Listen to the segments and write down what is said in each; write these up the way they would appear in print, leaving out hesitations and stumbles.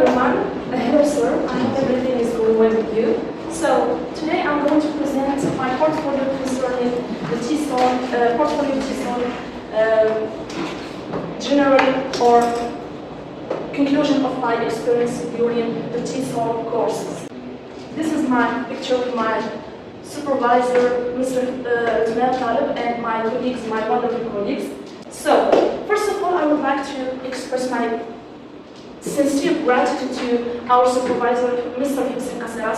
everyone. Hello sir, I hope everything is going well with you. So today I'm going to present my portfolio concerning the TESOL, portfolio TESOL generally or conclusion of my experience during the TESOL courses. This is my picture with my supervisor, Mr. Taleb, and my colleagues, my wonderful colleagues. So, first of all, I would like to express my sincere gratitude to our supervisor, Mr.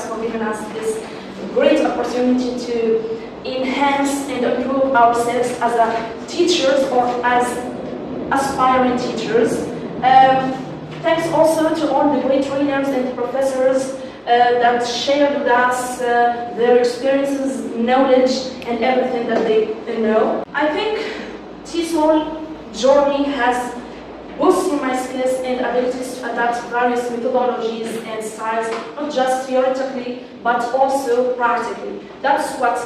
for giving us this great opportunity to enhance and improve ourselves as teachers or as aspiring teachers. Thanks also to all the great trainers and professors that shared with us their experiences, knowledge, and everything that they know. I think TESOL journey has boosted my skills and abilities to adapt various methodologies and styles, not just theoretically, but also practically. That's what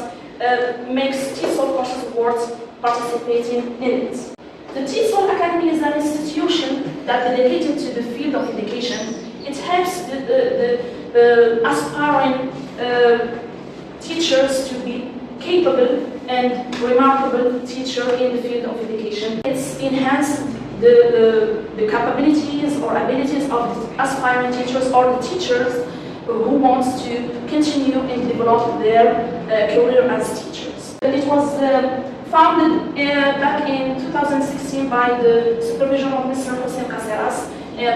makes TESOL courses worth participating in it. The TESOL Academy is an institution that dedicated to the field of education. It helps the aspiring teachers to be capable and remarkable teacher in the field of education. It's enhanced the capabilities or abilities of the aspiring teachers or the teachers who want to continue and develop their career as teachers. It was founded back in 2016 by the supervision of Mr.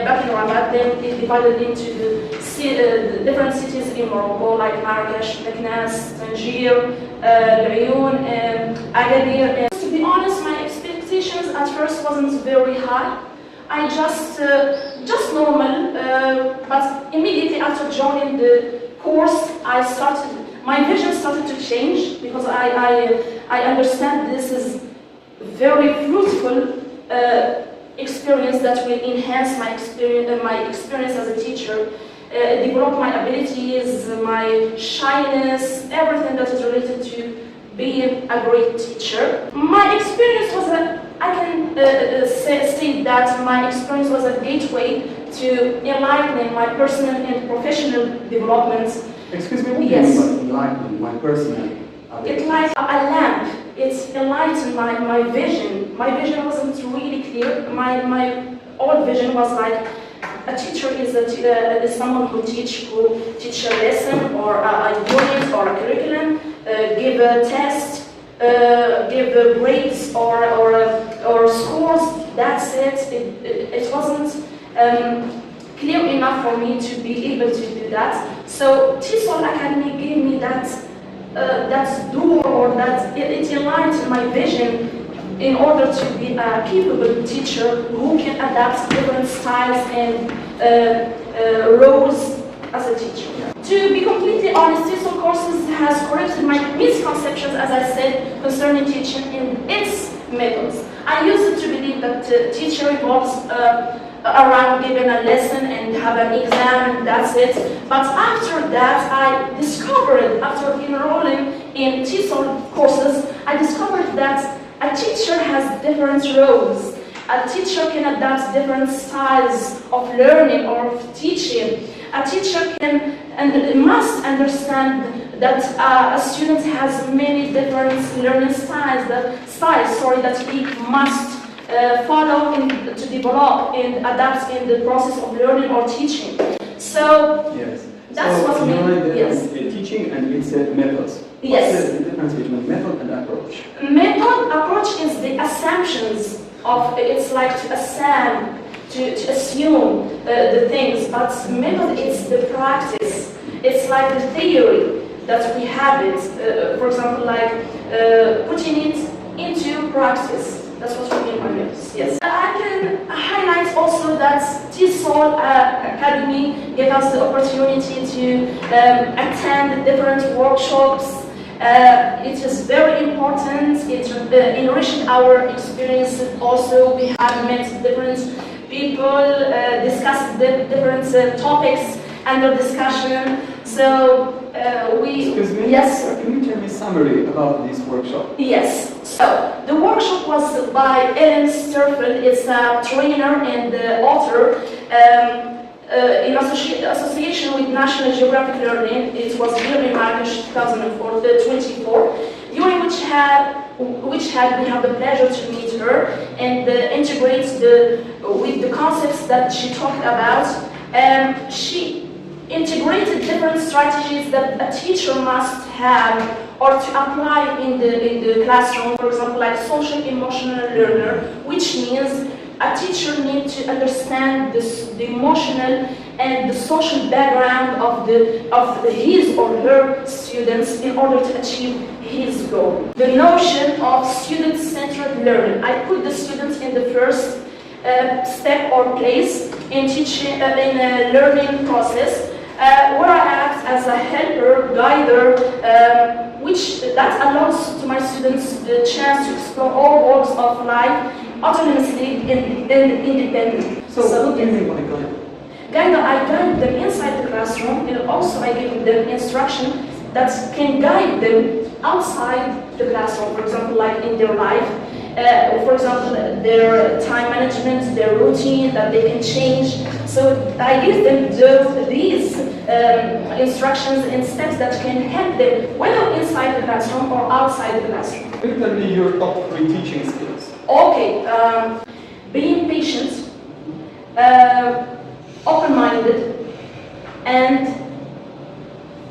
back in Rabat. Then it divided into the different cities in Morocco, like Marrakech, Meknes, Tangier, Laayoune, Agadir. To be honest, my expectations at first wasn't very high. I just normal, but immediately after joining the course, my vision started to change because I understand this is very fruitful experience that will enhance my experience as a teacher, develop my abilities, my shyness, everything that is related to being a great teacher. My experience was I can state that my experience was a gateway to enlightening my personal and professional development. Excuse me, what yes. do you mean by enlightening my personal abilities? It's like a lamp. It enlightened my vision. My vision wasn't really clear. My old vision was like a teacher is someone who teach a lesson or a unit or a curriculum, give a test, give grades or scores. That's it. It wasn't clear enough for me to be able to do that. So TESOL Academy gave me that door, or that it enlightened my vision in order to be a capable teacher who can adapt different styles and roles as a teacher. To be completely honest, TESOL courses has corrected my misconceptions, as I said, concerning teaching in its methods. I used to believe that teacher involves around giving a lesson and have an exam and that's it. But after that, I discovered, after enrolling in TESOL courses, I discovered that a teacher has different roles. A teacher can adapt different styles of learning or of teaching. A teacher can and must understand that a student has many different learning styles that he must follow to develop and adapt in the process of learning or teaching. So yes. That's what we mean. Yes. Teaching and its methods. Yes. What's the difference between method and approach? Method approach is the assumptions of, it's like to assume the things, but method is the practice. It's like the theory that we have it. For example, like putting it into practice. That's what we mean by methods. Yes. I can highlight also that TESOL Academy gave us the opportunity to attend different workshops. It is very important. It enriched our experience. Also, we have met different people, discussed different topics under discussion. So Excuse me? Yes. Can you tell me a summary about this workshop? Yes. So the workshop was by Ellen Sturfeld. It's a trainer and author. in association with National Geographic Learning. It was here in Marrakech 2024, during which we have the pleasure to meet her and integrate with the concepts that she talked about. She integrated different strategies that a teacher must have or to apply in the classroom. For example, like social emotional learner, which means a teacher needs to understand the emotional and the social background of his or her students in order to achieve his goal. The notion of student-centered learning. I put the students in the first step or place in teaching in a learning process, where I act as a helper, guider, that allows to my students the chance to explore all walks of life autonomously and independently. So what do you mean by guide? I guide them inside the classroom, and also I give them instruction that can guide them outside the classroom, for example, like in their life. For example, their time management, their routine that they can change. So I give them these instructions and steps that can help them, whether inside the classroom or outside the classroom. Tell me your top 3 teaching skills. Okay, being patient, open-minded, and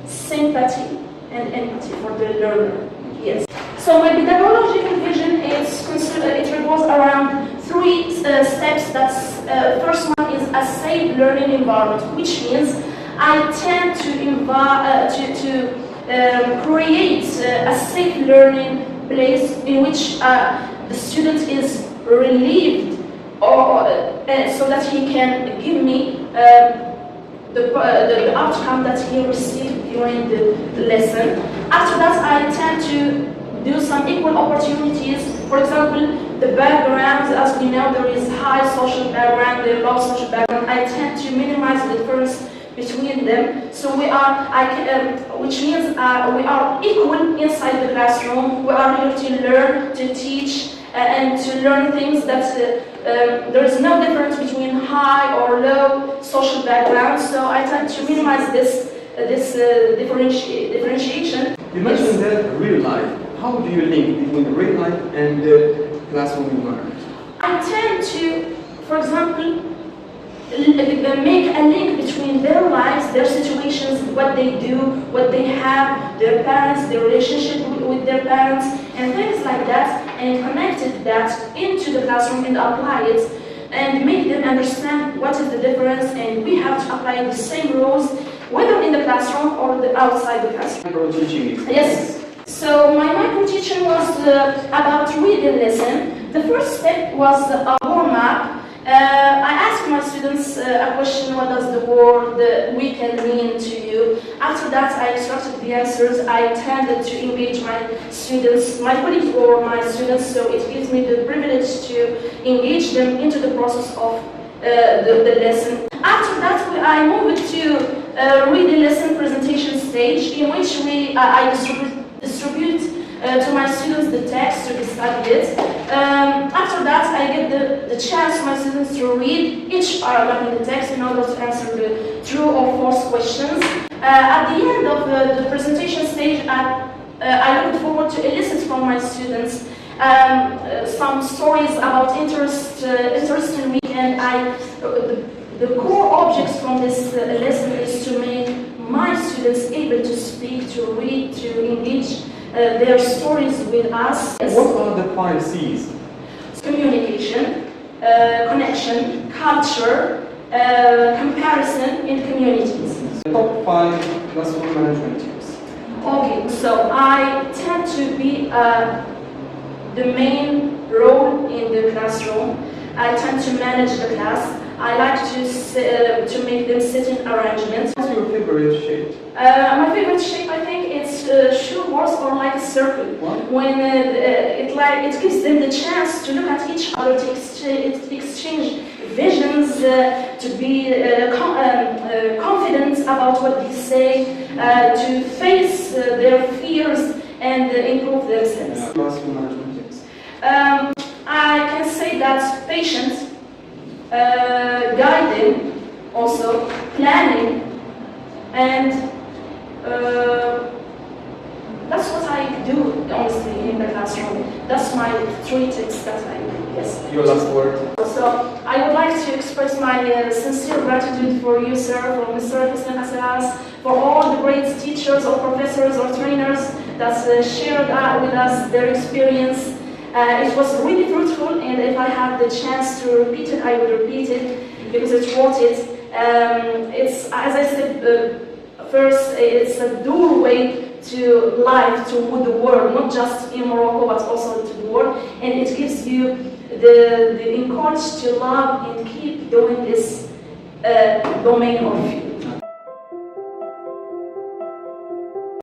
sympathy and empathy for the learner. Yes. So my pedagogical vision it revolves around 3 steps. That's first one is a safe learning environment, which means I tend to create a safe learning place in which the student is relieved, or so that he can give me the outcome that he received during the lesson. After that, I tend to do some equal opportunities. For example, the backgrounds, as we know, there is high social background, there low social background. I tend to minimize the difference between them. So which means we are equal inside the classroom. We are here to learn, to teach, and to learn things that there is no difference between high or low social background. So I tend to minimize this differentiation. You mentioned that real life. How do you link between real life and the classroom environment? I tend to, for example, make a link between their lives, their situations, what they do, what they have, their parents, their relationship with their parents, and things like that, and connected that into the classroom and apply it, and make them understand what is the difference, and we have to apply the same rules, whether in the classroom or outside the classroom. Micro-teaching. Yes. So my micro-teaching was about reading lesson. The first step was a warm-up. I asked my students a question: what does the word weekend mean to you? After that, I instructed the answers. I tended to engage my students, my colleagues or my students, so it gives me the privilege to engage them into the process of the lesson. After that, I moved to reading lesson presentation stage, in which I distribute to my students the text to be studied. After that, I get the chance for my students to read each paragraph in the text in order to answer the true or false questions. At the end of the presentation stage, I look forward to elicit from my students some stories about interest in me, and the core objects from this lesson is to make my students able to speak, to read, to engage their stories with us. What are the 5 C's? Communication, connection, culture, comparison, and communities. Top 5 classroom management tips. Okay, so I tend to be the main role in the classroom. I tend to manage the class. I like to make them sitting arrangements. What's your favorite shape? My favorite shape, I think, it's shoe horse or like a circle. What? When it gives them the chance to look at each other, to exchange visions, to be confident about what they say, to face their fears and improve themselves. Classroom management tips. I can say that patience, guiding, also planning, and that's what I do, honestly, in the classroom. That's my 3 tips that I do, yes. Your last word? So, I would like to express my sincere gratitude for you, sir, for Mr. Hussein Asselas, for all the great teachers or professors or trainers that shared with us their experience. It was really fruitful, and if I have the chance to repeat it, I will repeat it, because it's worth it. It's, as I said, first, it's a doorway to life, to the world, not just in Morocco, but also to the world. And it gives you the encourage to love and keep doing this domain of